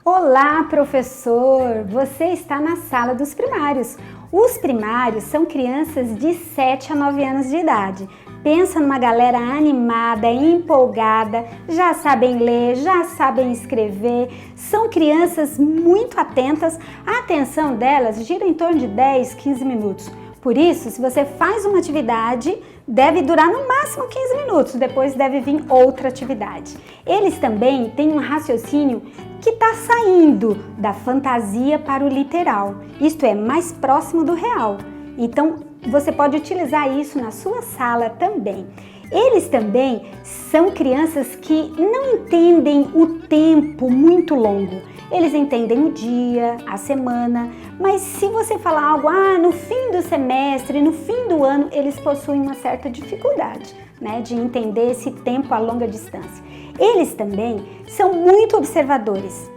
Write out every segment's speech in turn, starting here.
Olá, professor! Você está na sala dos primários. Os primários são crianças de 7 a 9 anos de idade. Pensa numa galera animada, empolgada, já sabem ler, já sabem escrever, são crianças muito atentas, a atenção delas gira em torno de 10, 15 minutos. Por isso, se você faz uma atividade, deve durar no máximo 15 minutos, depois deve vir outra atividade. Eles também têm um raciocínio que está saindo da fantasia para o literal, isto é, mais próximo do real. Então, você pode utilizar isso na sua sala também. Eles também são crianças que não entendem o tempo muito longo. Eles entendem o dia, a semana, mas se você falar algo, no fim do semestre, no fim do ano, eles possuem uma certa dificuldade, de entender esse tempo a longa distância. Eles também são muito observadores.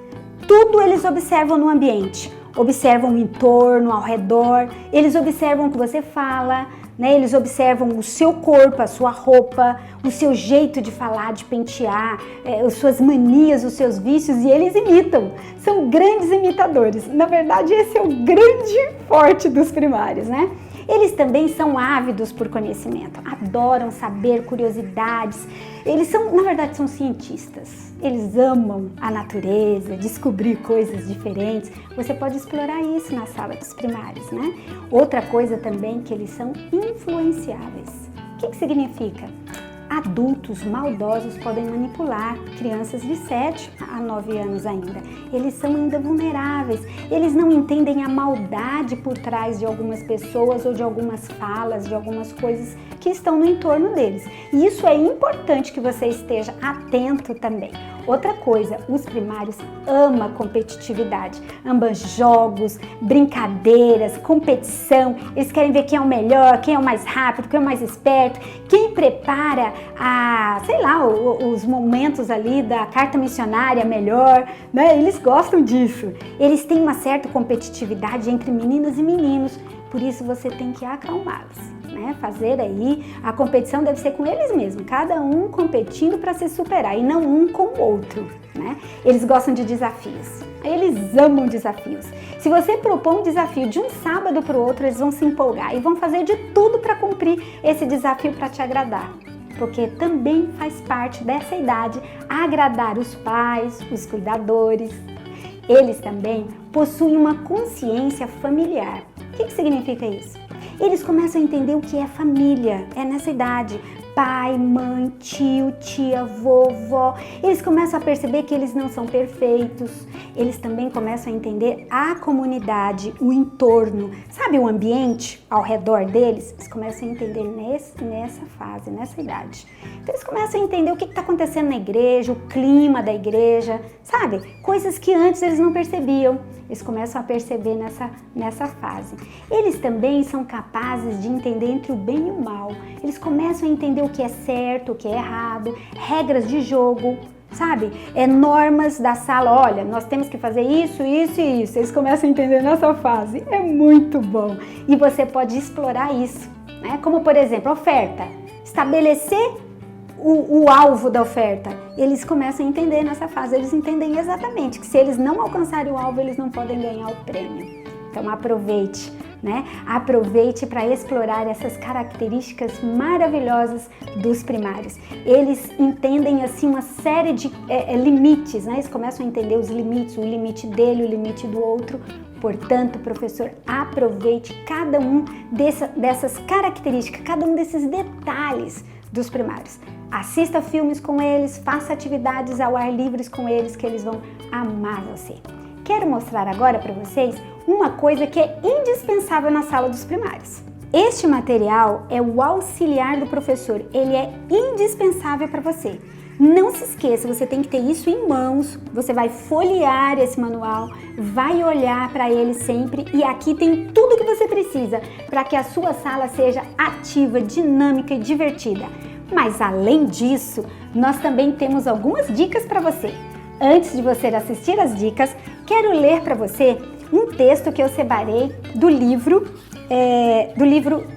Tudo eles observam no ambiente. Observam o entorno, ao redor, eles observam o que você fala, eles observam o seu corpo, a sua roupa, o seu jeito de falar, de pentear, as suas manias, os seus vícios, e eles imitam. São grandes imitadores. Na verdade, esse é o grande forte dos primários, Eles também são ávidos por conhecimento, adoram saber curiosidades. Eles são, na verdade, são cientistas. Eles amam a natureza, descobrir coisas diferentes. Você pode explorar isso na sala dos primários, Outra coisa também que eles são influenciáveis. O que significa? Adultos maldosos podem manipular crianças de 7 a 9 anos ainda. Eles são ainda vulneráveis, eles não entendem a maldade por trás de algumas pessoas ou de algumas falas, de algumas coisas que estão no entorno deles. E isso é importante que você esteja atento também. Outra coisa, os primários amam competitividade, amam jogos, brincadeiras, competição. Eles querem ver quem é o melhor, quem é o mais rápido, quem é o mais esperto, quem prepara os momentos ali da carta missionária melhor, Eles gostam disso. Eles têm uma certa competitividade entre meninas e meninos, por isso você tem que acalmá-los. Fazer aí, a competição deve ser com eles mesmos, cada um competindo para se superar e não um com o outro, Eles gostam de desafios, eles amam desafios. Se você propor um desafio de um sábado para o outro, eles vão se empolgar e vão fazer de tudo para cumprir esse desafio para te agradar. Porque também faz parte dessa idade agradar os pais, os cuidadores. Eles também possuem uma consciência familiar. O que significa isso? Eles começam a entender o que é família, é nessa idade. Pai, mãe, tio, tia, vovó. Eles começam a perceber que eles não são perfeitos. Eles também começam a entender a comunidade, o entorno. Sabe o ambiente ao redor deles? Eles começam a entender nessa fase, nessa idade. Então eles começam a entender o que está acontecendo na igreja, o clima da igreja, sabe? Coisas que antes eles não percebiam. Eles começam a perceber nessa fase. Eles também são capazes de entender entre o bem e o mal. Eles começam a entender o que é certo, o que é errado, regras de jogo, sabe? Normas da sala, olha, nós temos que fazer isso, isso e isso. Eles começam a entender nessa fase. É muito bom. E você pode explorar isso, Como, por exemplo, oferta. Estabelecer o alvo da oferta. Eles começam a entender nessa fase. Eles entendem exatamente que se eles não alcançarem o alvo, eles não podem ganhar o prêmio. Então aproveite, Aproveite para explorar essas características maravilhosas dos primários. Eles entendem assim uma série de limites, Eles começam a entender os limites, o limite dele, o limite do outro. Portanto, professor, aproveite cada um dessas características, cada um desses detalhes dos primários. Assista filmes com eles, faça atividades ao ar livre com eles, que eles vão amar você. Quero mostrar agora para vocês uma coisa que é indispensável na sala dos primários. Este material é o auxiliar do professor, ele é indispensável para você. Não se esqueça, você tem que ter isso em mãos, você vai folhear esse manual, vai olhar para ele sempre e aqui tem tudo que você precisa para que a sua sala seja ativa, dinâmica e divertida. Mas além disso, nós também temos algumas dicas para você. Antes de você assistir as dicas, quero ler para você um texto que eu separei do livro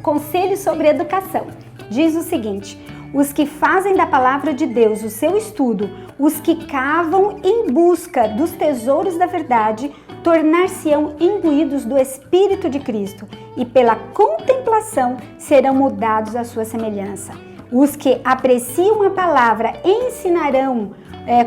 Conselhos sobre Educação. Diz o seguinte: os que fazem da palavra de Deus o seu estudo Os que cavam em busca dos tesouros da verdade tornar-se-ão imbuídos do Espírito de Cristo e pela contemplação serão mudados à sua semelhança. Os que apreciam a palavra ensinarão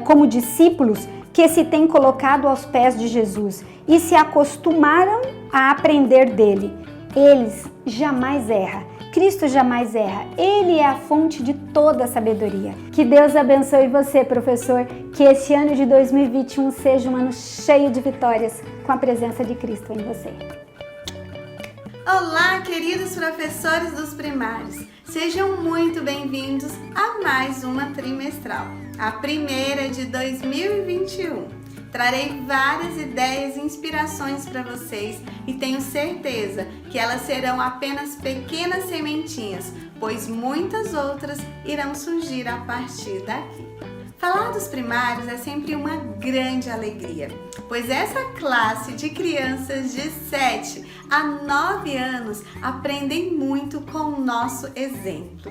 como discípulos que se têm colocado aos pés de Jesus e se acostumaram a aprender dele. Eles jamais erram. Cristo jamais erra. Ele é a fonte de toda a sabedoria. Que Deus abençoe você, professor. Que esse ano de 2021 seja um ano cheio de vitórias com a presença de Cristo em você. Olá, queridos professores dos primários. Sejam muito bem-vindos a mais uma trimestral, a primeira de 2021. Trarei várias ideias e inspirações para vocês e tenho certeza que elas serão apenas pequenas sementinhas, pois muitas outras irão surgir a partir daqui. Falar dos primários é sempre uma grande alegria, pois essa classe de crianças de 7 a 9 anos aprendem muito com o nosso exemplo.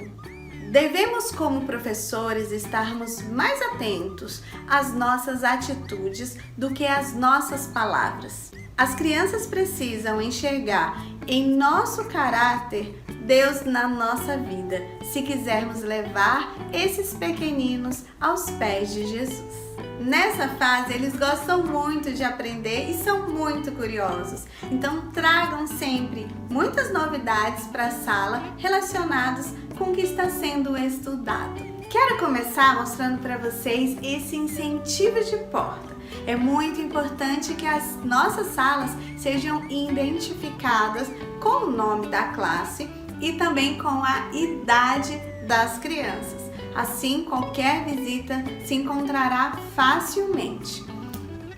Devemos, como professores, estarmos mais atentos às nossas atitudes do que às nossas palavras. As crianças precisam enxergar em nosso caráter Deus na nossa vida, se quisermos levar esses pequeninos aos pés de Jesus. Nessa fase, eles gostam muito de aprender e são muito curiosos. Então, tragam sempre muitas novidades para a sala relacionadas com o que está sendo estudado. Quero começar mostrando para vocês esse incentivo de porta. É muito importante que as nossas salas sejam identificadas com o nome da classe e também com a idade das crianças. Assim, qualquer visita se encontrará facilmente.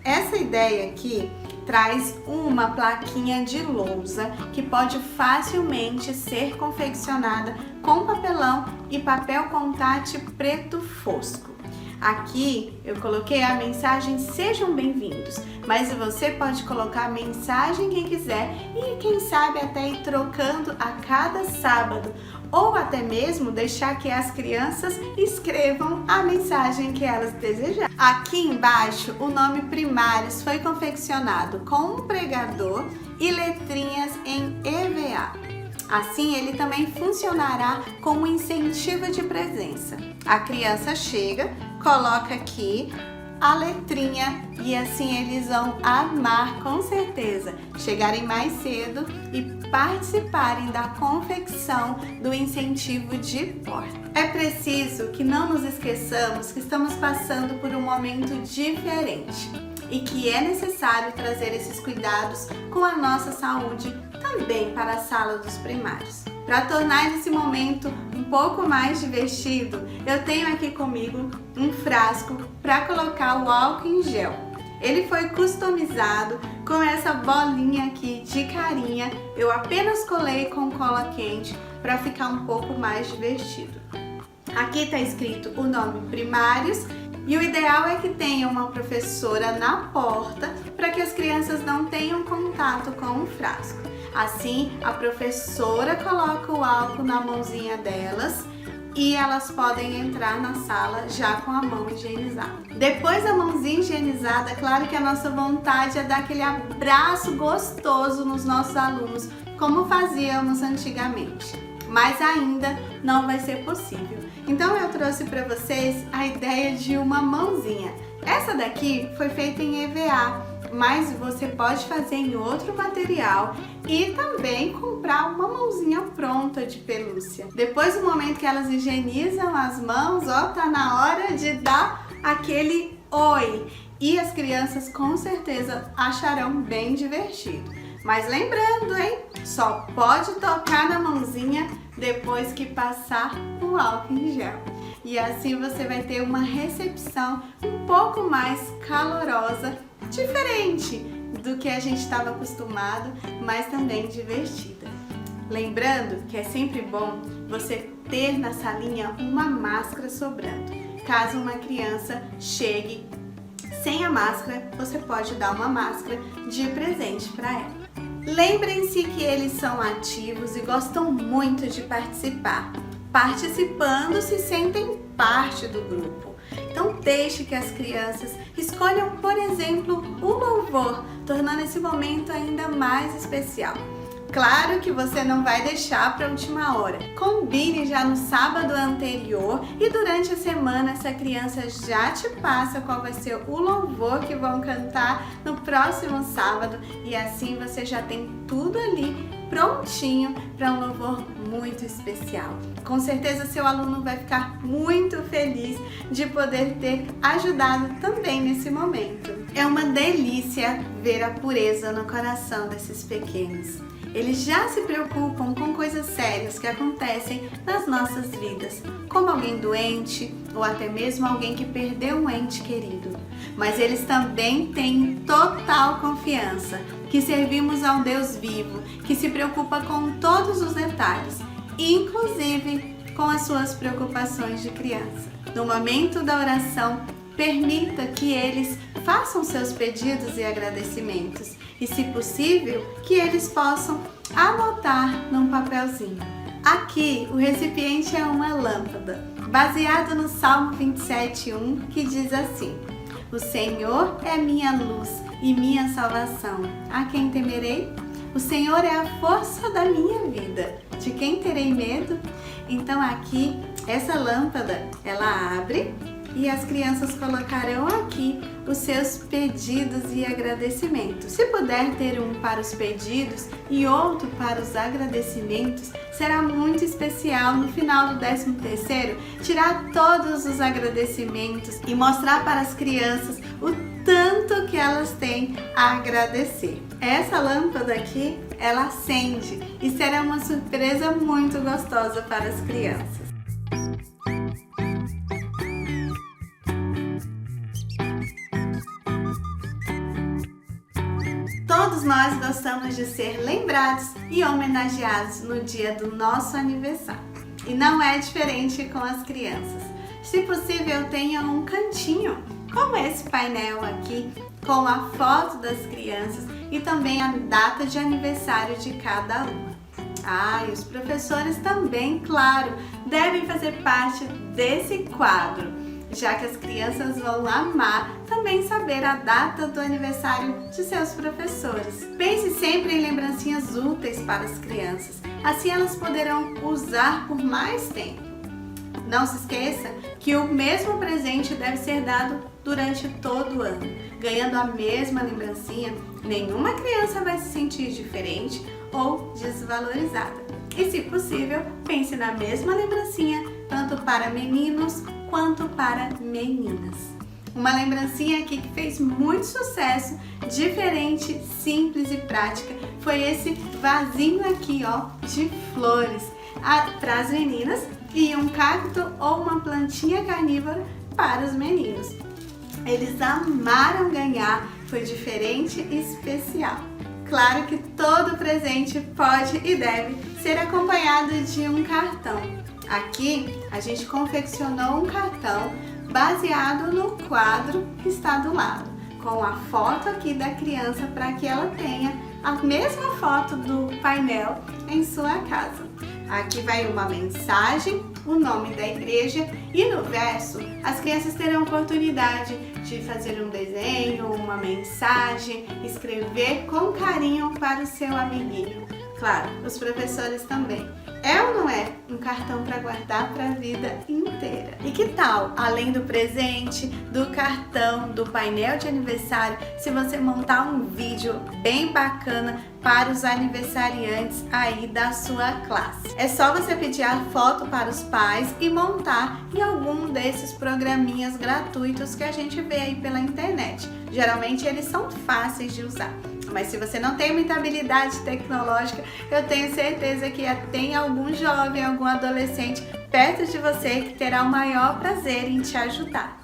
Essa ideia aqui traz uma plaquinha de lousa que pode facilmente ser confeccionada com papelão e papel contact preto fosco. Aqui eu coloquei a mensagem "Sejam bem-vindos", mas você pode colocar a mensagem quem quiser e quem sabe até ir trocando a cada sábado, ou até mesmo deixar que as crianças escrevam a mensagem que elas desejarem. Aqui embaixo o nome primários foi confeccionado com um pregador e letrinhas em EVA. Assim, ele também funcionará como incentivo de presença. A criança chega, coloca aqui a letrinha e assim eles vão amar com certeza chegarem mais cedo e participarem da confecção do incentivo de porta. É preciso que não nos esqueçamos que estamos passando por um momento diferente e que é necessário trazer esses cuidados com a nossa saúde também para a sala dos primários. Para tornar esse momento um pouco mais divertido, eu tenho aqui comigo um frasco para colocar o álcool em gel. Ele foi customizado com essa bolinha aqui de carinha. Eu apenas colei com cola quente para ficar um pouco mais divertido. Aqui está escrito o nome primários e o ideal é que tenha uma professora na porta para que as crianças não tenham contato com o frasco. Assim, a professora coloca o álcool na mãozinha delas e elas podem entrar na sala já com a mão higienizada. Depois da mãozinha higienizada, é claro que a nossa vontade é dar aquele abraço gostoso nos nossos alunos, como fazíamos antigamente. Mas ainda não vai ser possível. Então eu trouxe para vocês a ideia de uma mãozinha. Essa daqui foi feita em EVA, mas você pode fazer em outro material e também comprar uma mãozinha pronta de pelúcia. Depois do momento que elas higienizam as mãos, ó, tá na hora de dar aquele oi. E as crianças com certeza acharão bem divertido. Mas lembrando, hein? Só pode tocar na mãozinha depois que passar o álcool em gel. E assim você vai ter uma recepção um pouco mais calorosa, diferente do que a gente estava acostumado, mas também divertida. Lembrando que é sempre bom você ter na salinha uma máscara sobrando. Caso uma criança chegue sem a máscara, você pode dar uma máscara de presente para ela. Lembrem-se que eles são ativos e gostam muito de participar. Participando, se sentem parte do grupo. Então deixe que as crianças escolham, por exemplo, o louvor, tornando esse momento ainda mais especial. Claro que você não vai deixar para a última hora. Combine já no sábado anterior e durante a semana essa criança já te passa qual vai ser o louvor que vão cantar no próximo sábado e assim você já tem tudo ali prontinho para um louvor muito especial. Com certeza seu aluno vai ficar muito feliz de poder ter ajudado também nesse momento. É uma delícia ver a pureza no coração desses pequenos. Eles já se preocupam com coisas sérias que acontecem nas nossas vidas, como alguém doente ou até mesmo alguém que perdeu um ente querido. Mas eles também têm total confiança que servimos ao Deus vivo, que se preocupa com todos os detalhes, inclusive com as suas preocupações de criança. No momento da oração, permita que eles façam seus pedidos e agradecimentos e, se possível, que eles possam anotar num papelzinho. Aqui, o recipiente é uma lâmpada, baseado no Salmo 27:1, que diz assim: O Senhor é minha luz e minha salvação. A quem temerei? O Senhor é a força da minha vida. De quem terei medo? Então aqui, essa lâmpada, ela abre e as crianças colocarão aqui os seus pedidos e agradecimentos. Se puder ter um para os pedidos e outro para os agradecimentos, será muito especial no final do 13º tirar todos os agradecimentos e mostrar para as crianças o tanto que elas têm a agradecer. Essa lâmpada aqui, ela acende e será uma surpresa muito gostosa para as crianças. Todos nós gostamos de ser lembrados e homenageados no dia do nosso aniversário. E não é diferente com as crianças. Se possível, tenha um cantinho, como esse painel aqui, com a foto das crianças e também a data de aniversário de cada uma. E os professores também, claro, devem fazer parte desse quadro, já que as crianças vão amar também saber a data do aniversário de seus professores. Pense sempre em lembrancinhas úteis para as crianças, assim elas poderão usar por mais tempo. Não se esqueça que o mesmo presente deve ser dado durante todo o ano. Ganhando a mesma lembrancinha, nenhuma criança vai se sentir diferente ou desvalorizada. E, se possível, pense na mesma lembrancinha tanto para meninos quanto para meninas. Uma lembrancinha aqui que fez muito sucesso, diferente, simples e prática, foi esse vasinho aqui, de flores para as meninas e um cacto ou uma plantinha carnívora para os meninos. Eles amaram ganhar, foi diferente e especial. Claro que todo presente pode e deve ser acompanhado de um cartão. Aqui a gente confeccionou um cartão baseado no quadro que está do lado, com a foto aqui da criança para que ela tenha a mesma foto do painel em sua casa. Aqui vai uma mensagem, o nome da igreja e no verso as crianças terão a oportunidade de fazer um desenho, uma mensagem, escrever com carinho para o seu amiguinho. Claro, os professores também. É ou não é um cartão para guardar para a vida inteira? E que tal, além do presente, do cartão, do painel de aniversário, se você montar um vídeo bem bacana para os aniversariantes aí da sua classe? É só você pedir a foto para os pais e montar em algum desses programinhas gratuitos que a gente vê aí pela internet. Geralmente eles são fáceis de usar. Mas se você não tem muita habilidade tecnológica, eu tenho certeza que tem algum jovem, algum adolescente perto de você que terá o maior prazer em te ajudar.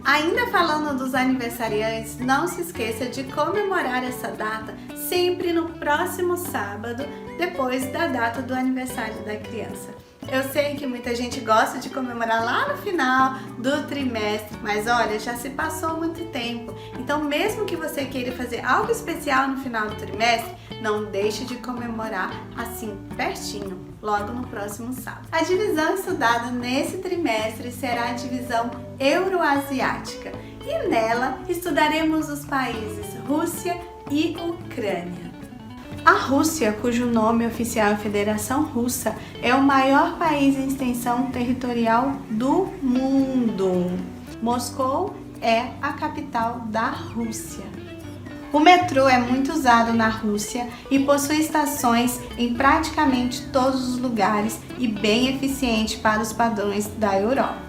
Ainda falando dos aniversariantes, não se esqueça de comemorar essa data sempre no próximo sábado, depois da data do aniversário da criança. Eu sei que muita gente gosta de comemorar lá no final do trimestre, mas olha, já se passou muito tempo. Então, mesmo que você queira fazer algo especial no final do trimestre, não deixe de comemorar assim, pertinho, logo no próximo sábado. A divisão estudada nesse trimestre será a divisão euroasiática e nela estudaremos os países Rússia e Ucrânia. A Rússia, cujo nome oficial é Federação Russa, é o maior país em extensão territorial do mundo. Moscou é a capital da Rússia. O metrô é muito usado na Rússia e possui estações em praticamente todos os lugares e bem eficiente para os padrões da Europa.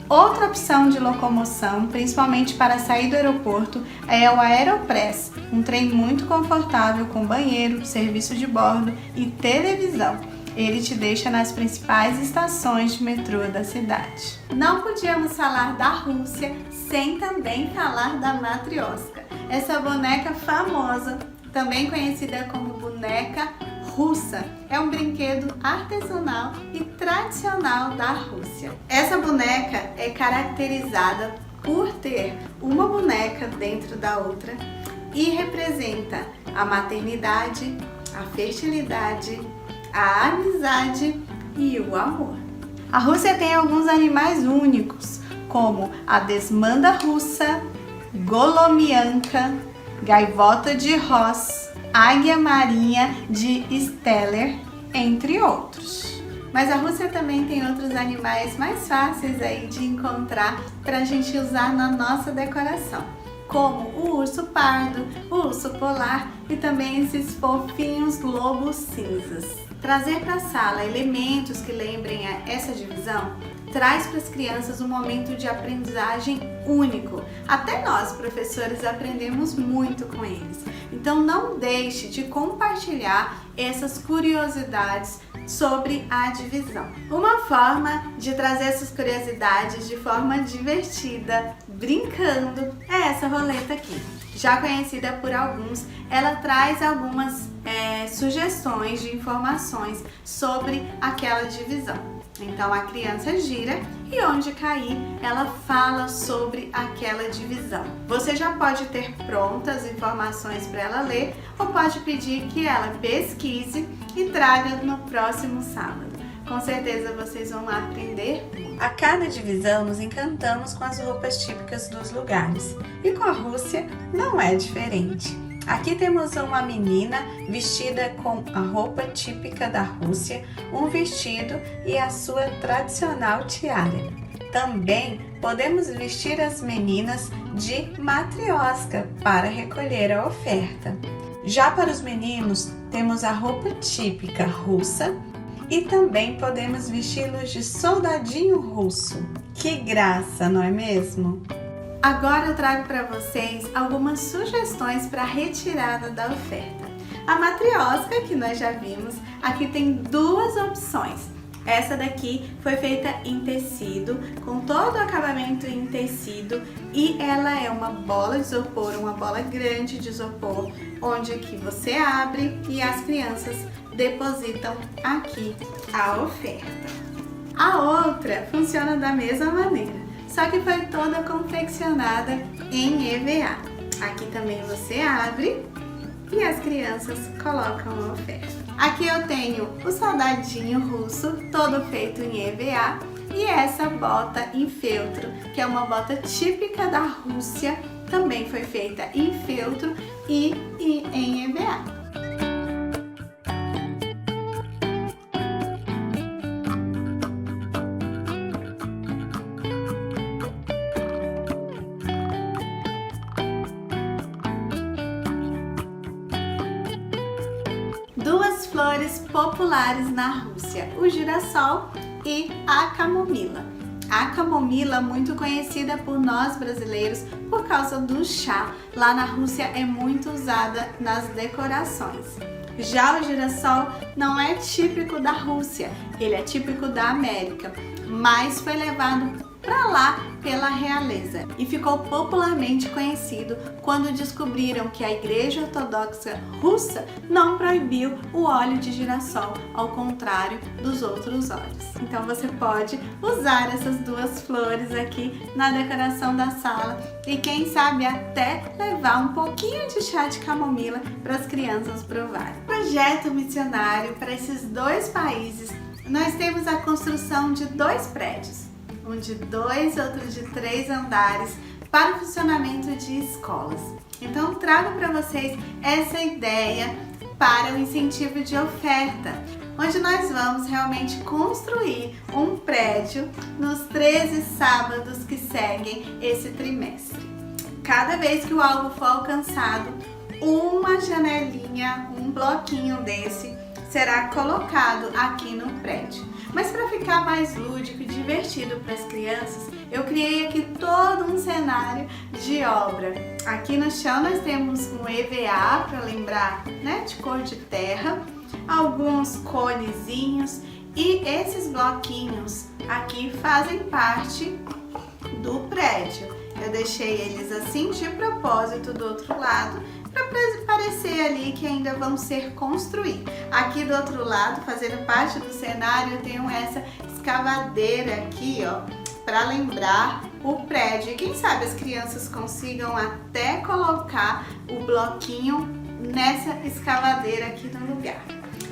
Outra opção de locomoção, principalmente para sair do aeroporto, é o Aeropress, um trem muito confortável com banheiro, serviço de bordo e televisão. Ele te deixa nas principais estações de metrô da cidade. Não podíamos falar da Rússia sem também falar da Matrioska, essa boneca famosa, também conhecida como boneca russa. É um brinquedo artesanal e tradicional da Rússia. Essa boneca é caracterizada por ter uma boneca dentro da outra e representa a maternidade, a fertilidade, a amizade e o amor. A Rússia tem alguns animais únicos, como a desmanda russa, golomianca, gaivota de Ross, águia marinha de Steller, entre outros. Mas a Rússia também tem outros animais mais fáceis aí de encontrar para a gente usar na nossa decoração, como o urso pardo, o urso polar e também esses fofinhos lobos cinzas. Trazer para a sala elementos que lembrem essa divisão traz para as crianças um momento de aprendizagem único. Até nós, professores, aprendemos muito com eles. Então não deixe de compartilhar essas curiosidades sobre a divisão. Uma forma de trazer essas curiosidades de forma divertida, brincando, é essa roleta aqui. Já conhecida por alguns, ela traz algumas sugestões de informações sobre aquela divisão. Então a criança gira e onde cair, ela fala sobre aquela divisão. Você já pode ter prontas informações para ela ler ou pode pedir que ela pesquise e traga no próximo sábado. Com certeza vocês vão aprender muito. A cada divisão nos encantamos com as roupas típicas dos lugares e com a Rússia não é diferente. Aqui temos uma menina vestida com a roupa típica da Rússia, um vestido e a sua tradicional tiara. Também podemos vestir as meninas de matrioska para recolher a oferta. Já para os meninos, temos a roupa típica russa e também podemos vesti-los de soldadinho russo. Que graça, não é mesmo? Agora eu trago para vocês algumas sugestões para retirada da oferta. A matrioska, que nós já vimos, aqui tem duas opções. Essa daqui foi feita em tecido, com todo o acabamento em tecido, e ela é uma bola de isopor, uma bola grande de isopor, onde aqui você abre e as crianças depositam aqui a oferta. A outra funciona da mesma maneira, só que foi toda confeccionada em EVA. Aqui também você abre e as crianças colocam a oferta. Aqui eu tenho o soldadinho russo, todo feito em EVA, e essa bota em feltro, que é uma bota típica da Rússia, também foi feita em feltro e em EVA. Duas flores populares na Rússia, o girassol e a camomila. A camomila, muito conhecida por nós brasileiros por causa do chá, lá na Rússia é muito usada nas decorações. Já o girassol não é típico da Rússia, ele é típico da América, mas foi levado para lá pela realeza e ficou popularmente conhecido quando descobriram que a Igreja Ortodoxa Russa não proibiu o óleo de girassol, ao contrário dos outros óleos. Então você pode usar essas duas flores aqui na decoração da sala e quem sabe até levar um pouquinho de chá de camomila para as crianças provarem. Projeto missionário para esses dois países, nós temos a construção de 2 prédios. Um de 2, outro de 3 andares para o funcionamento de escolas. Então trago para vocês essa ideia para o incentivo de oferta, onde nós vamos realmente construir um prédio nos 13 sábados que seguem esse trimestre. Cada vez que o alvo for alcançado, uma janelinha, um bloquinho desse será colocado aqui no prédio. Mas para ficar mais lúdico e divertido para as crianças, eu criei aqui todo um cenário de obra. Aqui no chão nós temos um EVA para lembrar, né, de cor de terra, alguns conezinhos e esses bloquinhos aqui fazem parte do prédio. Eu deixei eles assim de propósito do outro lado para parecer ali que ainda vão ser construídos. Aqui do outro lado, fazendo parte do cenário, eu tenho essa escavadeira aqui, ó, para lembrar o prédio. E quem sabe as crianças consigam até colocar o bloquinho nessa escavadeira aqui no lugar.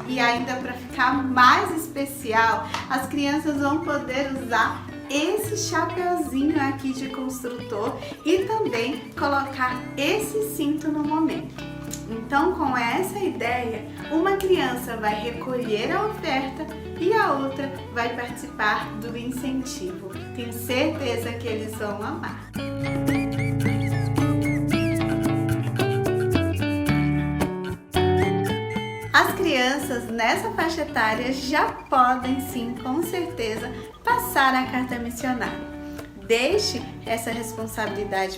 E ainda para ficar mais especial, as crianças vão poder usar esse chapeuzinho aqui de construtor e também colocar esse cinto no momento. Então, com essa ideia, uma criança vai recolher a oferta e a outra vai participar do incentivo. Tenho certeza que eles vão amar. As crianças nessa faixa etária já podem sim, com certeza, passar a carta missionária. Deixe essa responsabilidade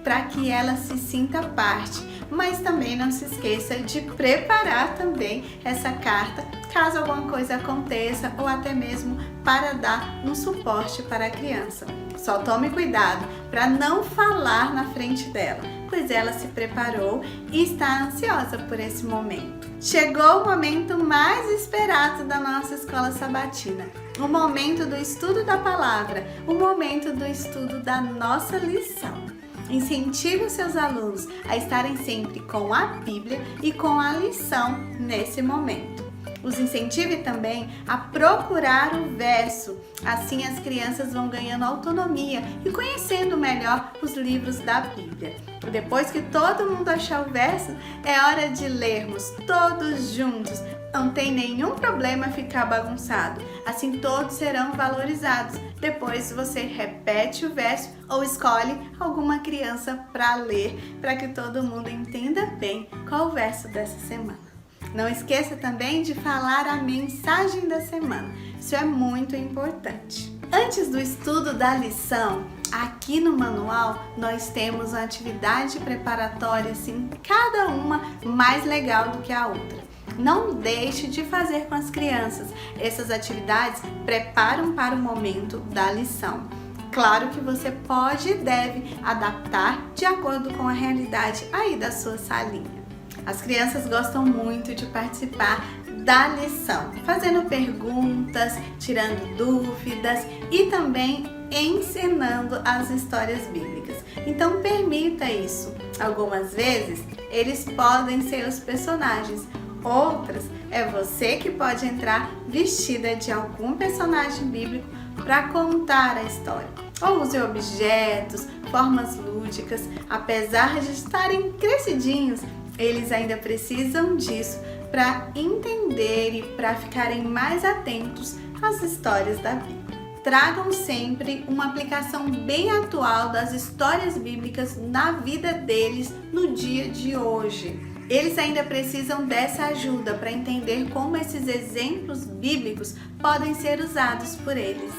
para que ela se sinta parte, mas também não se esqueça de preparar também essa carta caso alguma coisa aconteça ou até mesmo para dar um suporte para a criança. Só tome cuidado para não falar na frente dela, pois ela se preparou e está ansiosa por esse momento. Chegou o momento mais esperado da nossa escola sabatina, o momento do estudo da palavra, o momento do estudo da nossa lição. Incentive os seus alunos a estarem sempre com a Bíblia e com a lição nesse momento. Os incentive também a procurar o verso, assim as crianças vão ganhando autonomia e conhecendo melhor os livros da Bíblia. Depois que todo mundo achar o verso, é hora de lermos todos juntos. Não tem nenhum problema ficar bagunçado, assim todos serão valorizados. Depois você repete o verso ou escolhe alguma criança para ler, para que todo mundo entenda bem qual o verso dessa semana. Não esqueça também de falar a mensagem da semana, isso é muito importante. Antes do estudo da lição, aqui no manual nós temos uma atividade preparatória, assim, cada uma mais legal do que a outra. Não deixe de fazer com as crianças. Essas atividades preparam para o momento da lição. Claro que você pode e deve adaptar de acordo com a realidade aí da sua salinha. As crianças gostam muito de participar da lição, fazendo perguntas, tirando dúvidas e também ensinando as histórias bíblicas. Então permita isso. Algumas vezes eles podem ser os personagens, outras é você que pode entrar vestida de algum personagem bíblico para contar a história. Ou use objetos, formas lúdicas. Apesar de estarem crescidinhos, eles ainda precisam disso para entender e para ficarem mais atentos às histórias da Bíblia. Tragam sempre uma aplicação bem atual das histórias bíblicas na vida deles no dia de hoje. Eles ainda precisam dessa ajuda para entender como esses exemplos bíblicos podem ser usados por eles.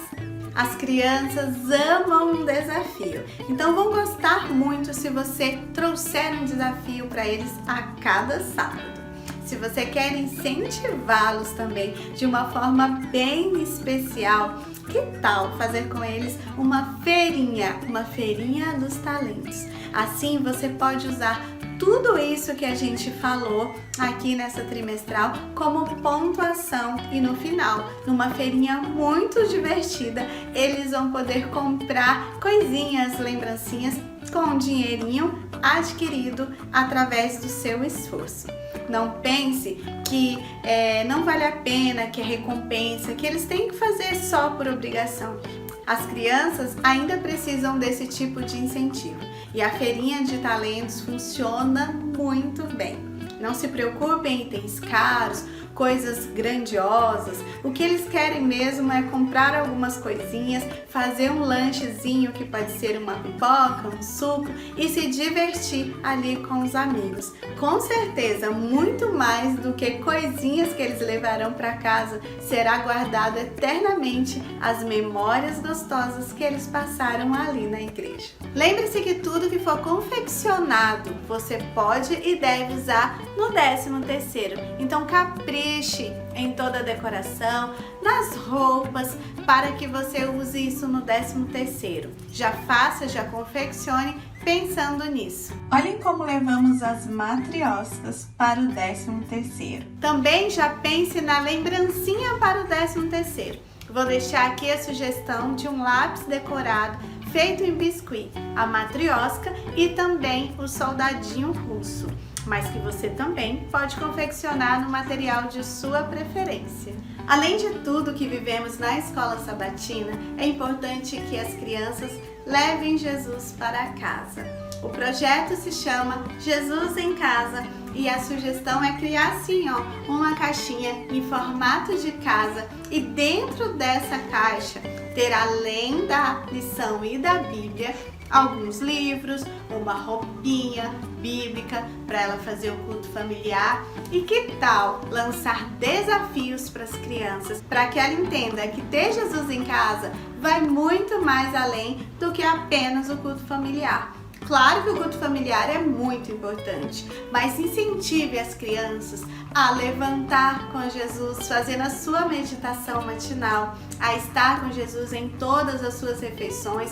As crianças amam um desafio, então vão gostar muito se você trouxer um desafio para eles a cada sábado. se você quer incentivá-los também de uma forma bem especial, que tal fazer com eles uma feirinha dos talentos? Assim você pode usar tudo isso que a gente falou aqui nessa trimestral como pontuação e no final, numa feirinha muito divertida, eles vão poder comprar coisinhas, lembrancinhas com um dinheirinho adquirido através do seu esforço. Não pense que não vale a pena, que é recompensa, que eles têm que fazer só por obrigação. As crianças ainda precisam desse tipo de incentivo e a feirinha de talentos funciona muito bem. Não se preocupem em itens caros, coisas grandiosas. O que eles querem mesmo é comprar algumas coisinhas, fazer um lanchezinho que pode ser uma pipoca, um suco e se divertir ali com os amigos. Com certeza, muito mais do que coisinhas que eles levarão para casa, será guardado eternamente as memórias gostosas que eles passaram ali na igreja. Lembre-se que tudo que for confeccionado, você pode e deve usar no 13º. Então capriche em toda a decoração, nas roupas, para que você use isso no 13º. Já faça, já confeccione pensando nisso. Olhem como levamos as matrioscas para o 13º. Também já pense na lembrancinha para o 13º. Vou deixar aqui a sugestão de um lápis decorado feito em biscuit, a matriosca e também o soldadinho russo, mas que você também pode confeccionar no material de sua preferência. Além de tudo que vivemos na escola sabatina, é importante que as crianças levem Jesus para casa. O projeto se chama Jesus em Casa e a sugestão é criar assim, uma caixinha em formato de casa e dentro dessa caixa ter, além da lição e da Bíblia, alguns livros, uma roupinha bíblica para ela fazer o culto familiar. E que tal lançar desafios para as crianças, para que ela entenda que ter Jesus em casa vai muito mais além do que apenas o culto familiar. Claro que o culto familiar é muito importante, mas incentive as crianças a levantar com Jesus, fazendo a sua meditação matinal, a estar com Jesus em todas as suas refeições,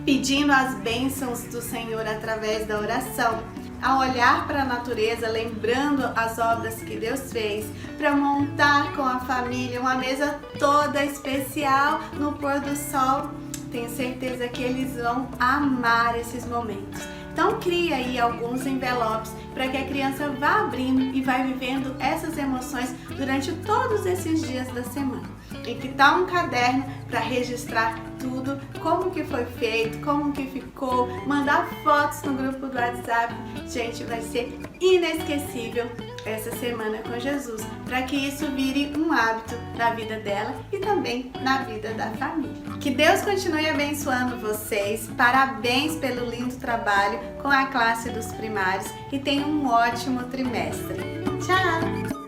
pedindo as bênçãos do Senhor através da oração, a olhar para a natureza, lembrando as obras que Deus fez, para montar com a família uma mesa toda especial no pôr do sol. Tenho certeza que eles vão amar esses momentos. Então crie aí alguns envelopes para que a criança vá abrindo e vai vivendo essas emoções durante todos esses dias da semana. E que tal um caderno para registrar tudo, como que foi feito, como que ficou, mandar fotos no grupo do WhatsApp. Gente, vai ser inesquecível essa semana com Jesus, para que isso vire um hábito na vida dela e também na vida da família. Que Deus continue abençoando vocês, parabéns pelo lindo trabalho com a classe dos primários e tenha um ótimo trimestre. Tchau!